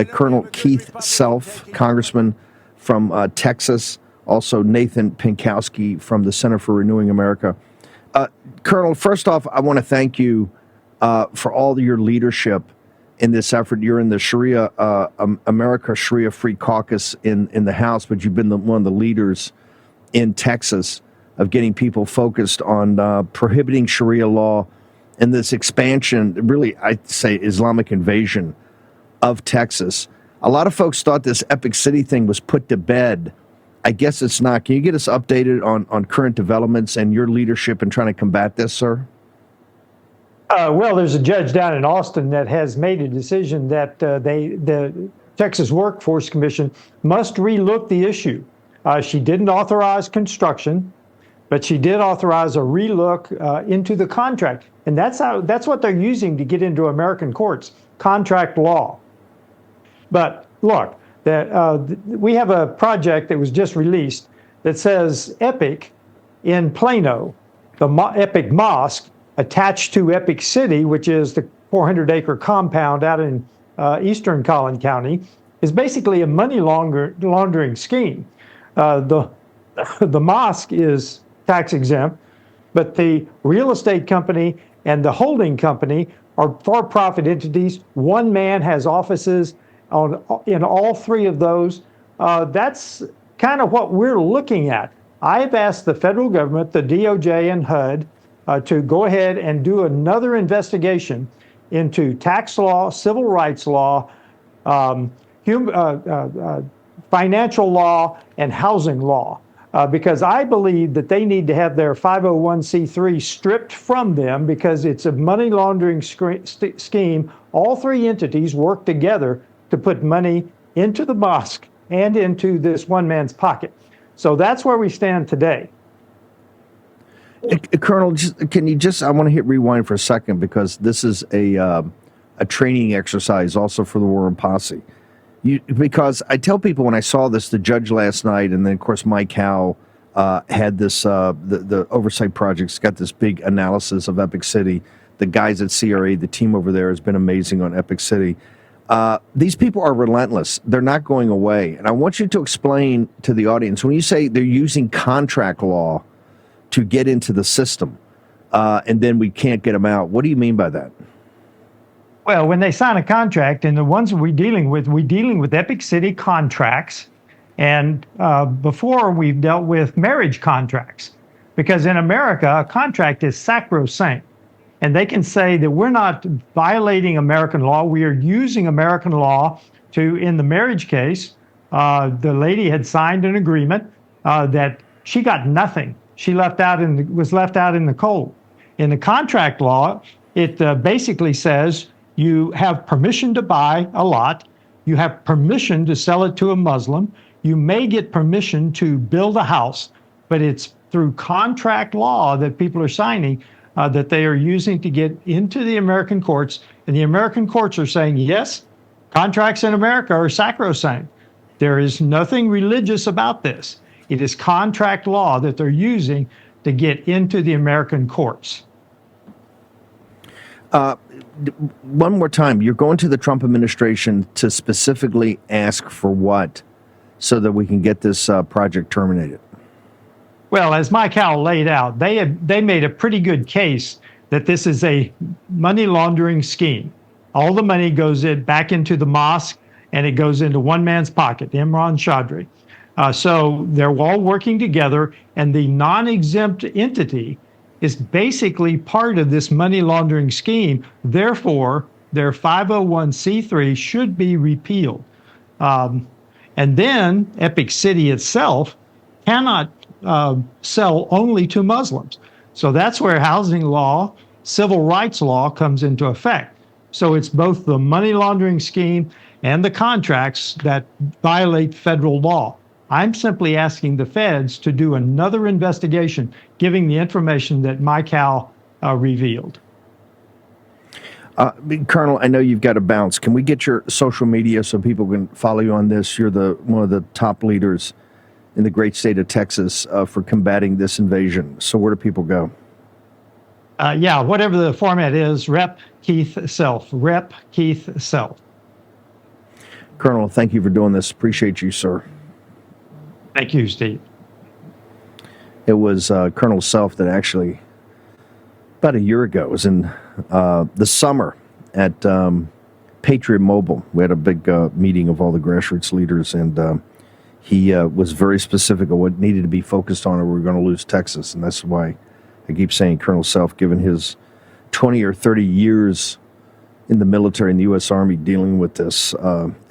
Colonel Keith Self, Congressman from Texas, also Nathan Pinkowski from the Center for Renewing America. Colonel, first off, I want to thank you for all your leadership in this effort. You're in the Sharia, America Sharia Free Caucus in the House, but you've been one of the leaders in Texas of getting people focused on prohibiting Sharia law and this expansion, really, I'd say, Islamic invasion of Texas. A lot of folks thought this Epic City thing was put to bed. I guess it's not. Can you get us updated on current developments and your leadership in trying to combat this, sir? Well, there's a judge down in Austin that has made a decision that the Texas Workforce Commission must relook the issue. She didn't authorize construction, but she did authorize a relook into the contract. And that's what they're using to get into American courts, contract law. But look, we have a project that was just released that says Epic in Plano, the Epic Mosque, attached to Epic City, which is the 400-acre compound out in eastern Collin County, is basically a money laundering scheme. The mosque is tax exempt, but the real estate company and the holding company are for-profit entities. One man has offices in all three of those. That's kind of what we're looking at. I've asked the federal government, the DOJ and HUD, to go ahead and do another investigation into tax law, civil rights law, financial law, and housing law, because I believe that they need to have their 501c3 stripped from them because it's a money laundering scheme. All three entities work together to put money into the mosque and into this one man's pocket. So that's where we stand today. Colonel, can you I want to hit rewind for a second because this is a training exercise also for the WarRoom posse. Because I tell people when I saw this, the judge last night, and then of course Mike Howe had this, the oversight project's got this big analysis of Epic City. The guys at CRA, the team over there has been amazing on Epic City. These people are relentless. They're not going away. And I want you to explain to the audience, when you say they're using contract law to get into the system, and then we can't get them out, what do you mean by that? Well, when they sign a contract, and the ones we're dealing with Epic City contracts, and before we've dealt with marriage contracts, because in America, a contract is sacrosanct. And they can say that we're not violating American law. We are using American law to, in the marriage case, the lady had signed an agreement that she got nothing. She was left out in the cold. In the contract law, it basically says you have permission to buy a lot. You have permission to sell it to a Muslim. You may get permission to build a house, but it's through contract law that people are signing that they are using to get into the American courts. And the American courts are saying, yes, contracts in America are sacrosanct. There is nothing religious about this. It is contract law that they're using to get into the American courts. One more time, you're going to the Trump administration to specifically ask for what so that we can get this project terminated? Well, as Mike Howe laid out, they made a pretty good case that this is a money laundering scheme. All the money goes back into the mosque, and it goes into one man's pocket, Imran Chaudhry. So they're all working together, and the non-exempt entity is basically part of this money laundering scheme. Therefore, their 501c3 should be repealed. And then Epic City itself cannot sell only to Muslims. So that's where housing law, civil rights law comes into effect. So it's both the money laundering scheme and the contracts that violate federal law. I'm simply asking the feds to do another investigation, giving the information that Mike Howe revealed. Colonel, I know you've got to bounce. Can we get your social media so people can follow you on this? You're one of the top leaders in the great state of Texas for combating this invasion. So where do people go? Yeah, whatever the format is, Rep. Keith Self. Rep. Keith Self. Colonel, thank you for doing this. Appreciate you, sir. Thank you, Steve. It was Colonel Self that actually, about a year ago, it was in the summer at Patriot Mobile. We had a big meeting of all the grassroots leaders, and he was very specific of what needed to be focused on, or we're going to lose Texas. And that's why I keep saying Colonel Self, given his 20 or 30 years in the military, in the U.S. Army, dealing with this,